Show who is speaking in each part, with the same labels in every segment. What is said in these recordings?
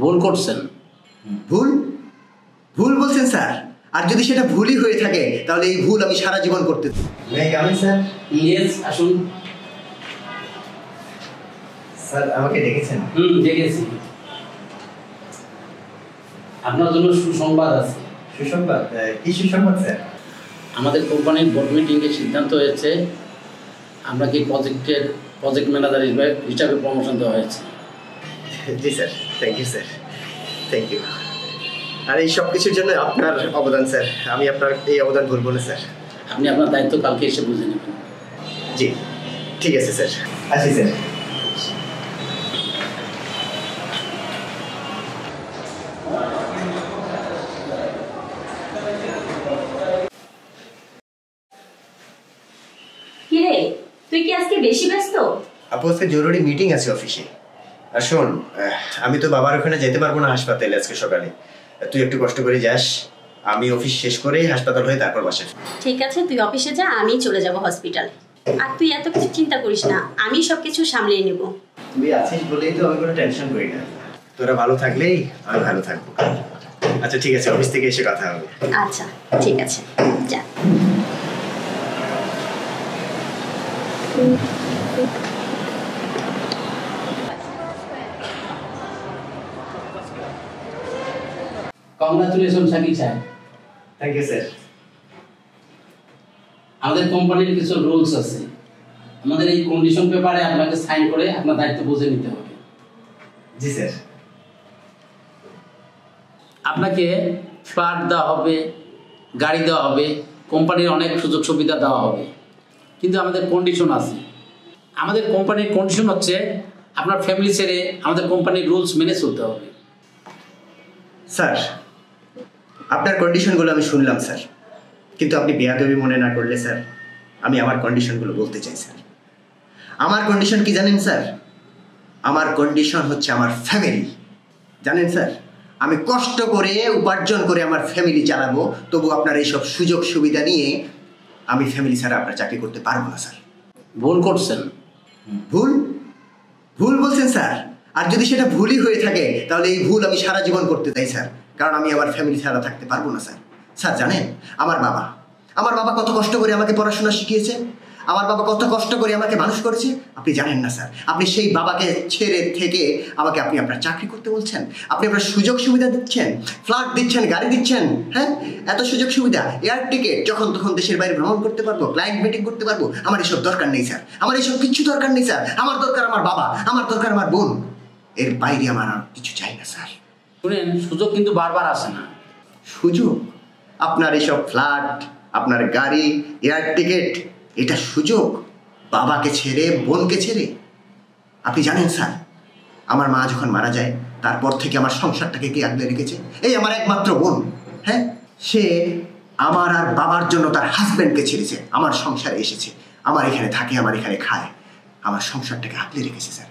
Speaker 1: ভুল করছেন।
Speaker 2: ভুল ভুল বলছেন স্যার? আর যদি সেটা ভুলই হয়ে থাকে তাহলে এই ভুল আমি সারা জীবন করতে স্যার।
Speaker 1: ইয়েস, আসুন।
Speaker 2: স্যার আমাকে ডেকেছেন?
Speaker 1: ডেকেছি। আপনার জন্য সুসংবাদ আছে।
Speaker 2: সুসংবাদ? কি সুসংবাদ স্যার?
Speaker 1: আমাদের কোম্পানির বোর্ড মিটিংয়ে সিদ্ধান্ত হয়েছে আপনাকে প্রজেক্ট ম্যানেজার হিসাবে প্রমোশন দেওয়া হয়েছে।
Speaker 2: জি sir, thank you sir, thank you. আর এই সব কিছুর জন্য আপনার অবদান স্যার, আমি আপনার এই অবদান ভুলব না স্যার।
Speaker 1: আপনি আপনার দায়িত্ব কালকে এসে বুঝে নেবেন।
Speaker 2: জি ঠিক আছে স্যার, আসি স্যার।
Speaker 3: কিরে, তুই কি আজকে বেশি ব্যস্ত?
Speaker 2: আপু আজকে জরুরি মিটিং আছে অফিসে। আর শোন, আমি তো বাবার ওখানে যেতে পারবো না হাসপাতালে আজকে সকালে। তুই একটু কষ্ট করে যাস, আমি অফিস শেষ করে হাসপাতাল হয়ে তারপর বাসায়।
Speaker 3: ঠিক আছে, তুই অফিসে যা, আমি চলে যাব হসপিটাল। আর তুই এত কিছু চিন্তা করিস না, আমি সবকিছু সামলিয়ে নেব।
Speaker 2: তুই আছিস বলেই তো আমি কোনো টেনশন করি না। তোরা ভালো থাকলেই আমি ভালো থাকবো। আচ্ছা ঠিক আছে, অফিস থেকে এসে কথা হবে।
Speaker 3: আচ্ছা ঠিক আছে, যা।
Speaker 1: Congratulation Shakil Saheb.
Speaker 2: Thank you sir.
Speaker 1: আমাদের কোম্পানির কিছু রুলস আছে, আমাদের এই কন্ডিশন পেপারে আপনাকে সাইন করে আপনার দায়িত্ব বুঝে নিতে হবে।
Speaker 2: জি স্যার।
Speaker 1: আপনাকে ফ্ল্যাট দেওয়া হবে, গাড়ি দেওয়া হবে, কোম্পানির অনেক সুযোগ সুবিধা দেওয়া হবে, কিন্তু আমাদের কন্ডিশন আছে। আমাদের কোম্পানির কন্ডিশন হচ্ছে আপনার ফ্যামিলি ছেড়ে আমাদের কোম্পানির রুলস মেনে চলতে হবে।
Speaker 2: স্যার আপনার কন্ডিশনগুলো আমি শুনলাম স্যার, কিন্তু আপনি বেয়াদবি মনে না করলে স্যার আমি আমার কন্ডিশনগুলো বলতে চাই স্যার। আমার কন্ডিশন কি জানেন স্যার? আমার কন্ডিশন হচ্ছে আমার ফ্যামিলি। জানেন স্যার, আমি কষ্ট করে উপার্জন করে আমার ফ্যামিলি চালাবো, তবু আপনার এইসব সুযোগ সুবিধা নিয়ে আমি ফ্যামিলি ছাড়া আপনার চাকরি করতে পারবো না স্যার।
Speaker 1: ভুল করছেন।
Speaker 2: ভুল ভুল বলছেন স্যার? আর যদি সেটা ভুলই হয়ে থাকে তাহলে এই ভুল আমি সারা জীবন করতে চাই স্যার, কারণ আমি আমার ফ্যামিলি ছাড়া থাকতে পারবো না স্যার। স্যার জানেন, আমার বাবা কত কষ্ট করে আমাকে পড়াশোনা শিখিয়েছে, আমার বাবা কত কষ্ট করে আমাকে মানুষ করেছে। আপনি জানেন না স্যার, আপনি সেই বাবাকে ছেড়ে থেকে আমাকে আপনি আপনার চাকরি করতে বলছেন, আপনি আপনার সুযোগ সুবিধা দিচ্ছেন, ফ্ল্যাট দিচ্ছেন, গাড়ি দিচ্ছেন, হ্যাঁ এত সুযোগ সুবিধা, এয়ার টিকিট, যখন তখন দেশের বাইরে ভ্রমণ করতে পারবো, ক্লায়েন্ট মিটিং করতে পারবো। আমার এসব দরকার নেই স্যার, আমার এসব কিচ্ছু দরকার নেই স্যার। আমার দরকার আমার বাবা, আমার দরকার আমার বোন, এর বাইরে আমার আর কিছু চাই না স্যার।
Speaker 1: শুনেন, সুযোগ কিন্তু বারবার আসে না।
Speaker 2: সুযোগ? আপনার এসব ফ্ল্যাট, আপনার গাড়ি, এয়ার টিকিট, এটা সুযোগ বাবাকে ছেড়ে, বোনকে ছেড়ে? আপনি জানেন স্যার, আমার মা যখন মারা যায় তারপর থেকে আমার সংসারটাকে কে আগলে রেখেছে? এই আমার একমাত্র বোন। হ্যাঁ, সে আমার আর বাবার জন্য তার হাজব্যান্ডকে ছেড়েছে, আমার সংসারে এসেছে, আমার এখানে থাকে, আমার এখানে খায়, আমার সংসারটাকে আগলে রেখেছে স্যার।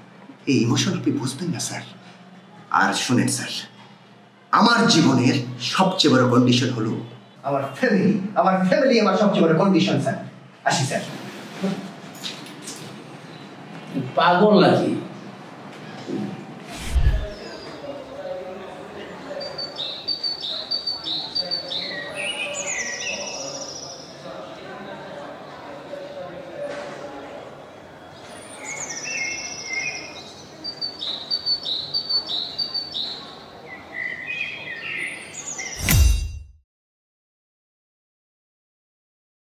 Speaker 2: এই ইমোশন আপনি বুঝবেন না স্যার। আর শুনেন স্যার, আমার জীবনের সবচেয়ে বড় কন্ডিশন হলো আমার ফ্যামিলি। আমার ফ্যামিলি আমার সবচেয়ে বড় কন্ডিশন স্যার। আসি স্যার।
Speaker 1: পাগল নাকি?